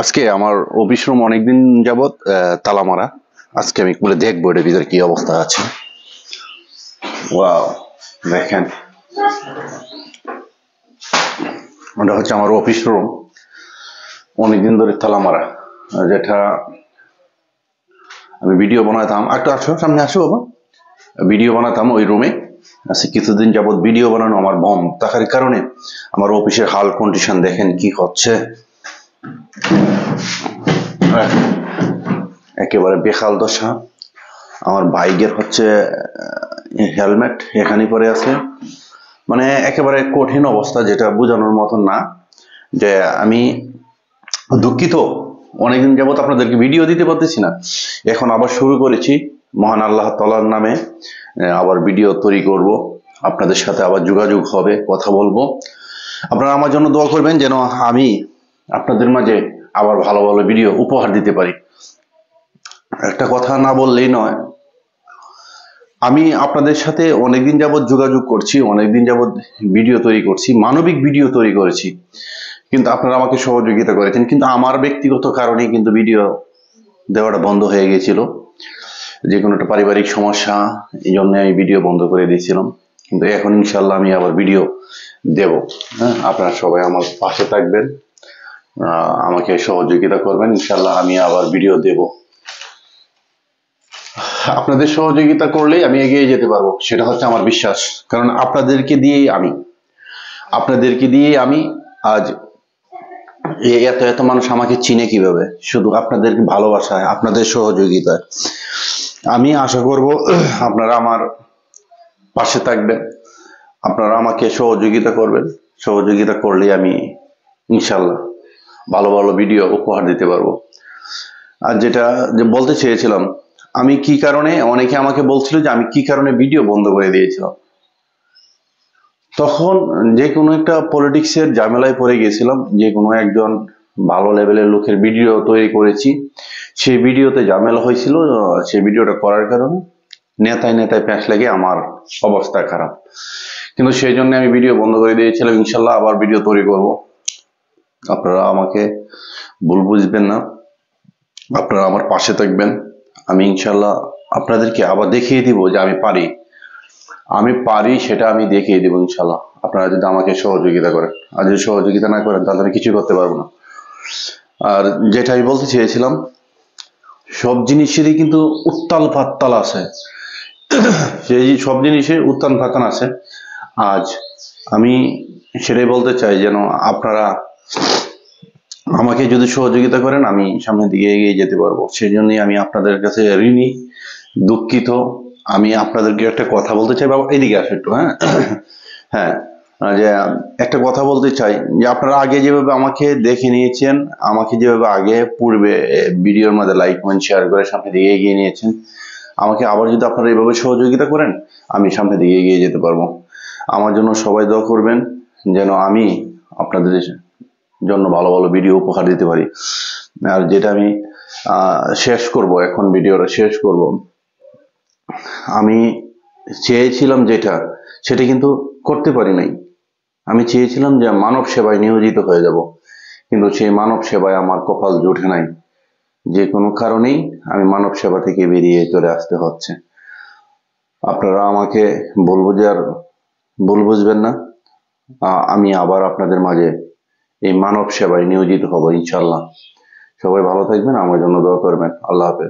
আজকে আমার office room অনেকদিন যাবত তালা মারা। আজকে আমি খুলে দেখবো এটার ভিতরে কি অবস্থা আছে। ওয়াও, দেখেন, ওটা হচ্ছে আমার অফিস রুম, অনেকদিন ধরে তালা মারা। যেটা আমি ভিডিও বানাতাম, একটু আসো সামনে আসো বাবা, ভিডিও বানাতাম ওই রুমে। আজকে কিছুদিন যাবত ভিডিও বানানো আমার বন্ধ থাকার কারণে আমার অফিসের হাল কন্ডিশন দেখেন কি হচ্ছে, একেবারে বেহাল দশা। আমার বাইকের হচ্ছে হেলমেট এখানে পরে আছে, মানে একেবারে কঠিন অবস্থা, যেটা বোঝানোর মতন না। যে আমি দুঃখিত, অনেকদিন যাবত আপনাদেরকে ভিডিও দিতে পারতেছি না। এখন আবার শুরু করেছি, মহান আল্লাহ তাআলার নামে আবার ভিডিও তৈরি করব, আপনাদের সাথে আবার যোগাযোগ হবে, কথা বলবো। আপনারা আমার জন্য দোয়া করবেন যেন আমি আপনাদের মাঝে আবার ভালো ভালো ভিডিও উপহার দিতে পারি। একটা কথা না বললেই নয়, আমি আপনাদের সাথে অনেকদিন যাবত যোগাযোগ করছি, অনেকদিন যাবত ভিডিও তৈরি করছি, মানবিক ভিডিও তৈরি করেছি, কিন্তু আপনারা আমাকে সহযোগিতা করেছেন। কিন্তু আমার ব্যক্তিগত কারণেই কিন্তু ভিডিও দেওয়াটা বন্ধ হয়ে গেছিল, যে কোনো একটা পারিবারিক সমস্যা, এই জন্য আমি ভিডিও বন্ধ করে দিয়েছিলাম। কিন্তু এখন ইনশাল্লাহ আমি আবার ভিডিও দেব। হ্যাঁ, আপনারা সবাই আমার পাশে থাকবেন, আমাকে সহযোগিতা করবেন, ইনশাল্লাহ আমি আবার ভিডিও দেব। আপনাদের সহযোগিতা করলেই আমি এগিয়ে যেতে পারবো, সেটা হচ্ছে আমার বিশ্বাস। কারণ আপনাদেরকে দিয়েই আমি আজ এত এত মানুষ আমাকে চিনে কিভাবে, শুধু আপনাদের ভালোবাসায়, আপনাদের সহযোগিতায়। আমি আশা করব আপনারা আমার পাশে থাকবেন, আপনারা আমাকে সহযোগিতা করবেন। সহযোগিতা করলেই আমি ইনশাল্লাহ ভালো ভালো ভিডিও উপহার দিতে পারবো। আর যেটা বলতে চেয়েছিলাম, আমি কি কারণে, অনেকে আমাকে বলছিল যে আমি কি কারণে ভিডিও বন্ধ করে দিয়েছিলাম। তখন যে কোনো একটা পলিটিক্সের ঝামেলায় পড়ে গেছিলাম, যে কোনো একজন ভালো লেভেলের লোকের ভিডিও তৈরি করেছি, সেই ভিডিওতে ঝামেলা হয়েছিল। সেই ভিডিওটা করার কারণে নেতায় প্যাঁচ লেগে আমার অবস্থা খারাপ, কিন্তু সেই জন্য আমি ভিডিও বন্ধ করে দিয়েছিলাম। ইনশাল্লাহ আবার ভিডিও তৈরি করব, আপনারা আমাকে ভুল বুঝবেন না, আপনারা আমার পাশে থাকবেন। আমি ইনশাল্লাহ আপনাদেরকে আবার দেখিয়ে দিব যে আমি পারি, সেটা আমি দেখিয়ে দেবো ইনশাল্লাহ, আপনারা যদি আমাকে সহযোগিতা করেন। আর যদি সহযোগিতা না করেন তাহলে আমি কিছু করতে পারবো না। আর যেটা আমি বলতে চেয়েছিলাম, সব জিনিসেরই কিন্তু উত্তাল পাত্তাল আছে, সেই সব জিনিসের উত্থান পাতান আছে। আজ আমি সেটাই বলতে চাই, যেন আপনারা আমাকে যদি সহযোগিতা করেন আমি সামনের দিকে এগিয়ে যেতে পারবো। সেই জন্যই আমি আপনাদের কাছে ঋণী, দুঃখিত। আমি আপনাদেরকে একটা কথা বলতে চাই, বাবা এদিকে আসো একটু। হ্যাঁ হ্যাঁ, যে একটা কথা বলতে চাই, যে আপনারা আগে যেভাবে আমাকে দেখে নিয়েছেন, আমাকে যেভাবে আগে পূর্বে ভিডিওর মধ্যে লাইক কমেন্ট শেয়ার করে সামনে দিকে এগিয়ে নিয়েছেন, আমাকে আবার যদি আপনারা এইভাবে সহযোগিতা করেন আমি সামনে দিকে এগিয়ে যেতে পারবো। আমার জন্য সবাই দোয়া করবেন যেন আমি আপনাদের জন্য ভালো ভালো ভিডিও উপহার দিতে পারি। আর যেটা আমি শেষ করব, এখন ভিডিওটা শেষ করব, আমি চেয়েছিলাম সেটা কিন্তু করতে পারি নাই। আমি চেয়েছিলাম যে মানব সেবায় নিয়োজিত হয়ে যাব, কিন্তু সেই মানব সেবায় আমার কপাল জুটে নাই। যে কোনো কারণেই আমি মানব সেবা থেকে বেরিয়ে চলে আসতে হচ্ছে। আপনারা আমাকে ভুল বুঝবেন না, আমি আবার আপনাদের মাঝে এই মানব সেবায় নিয়োজিত হব ইনশাল্লাহ। সবাই ভালো থাকবেন, আমার জন্য দোয়া করবেন। আল্লাহ হাফেজ।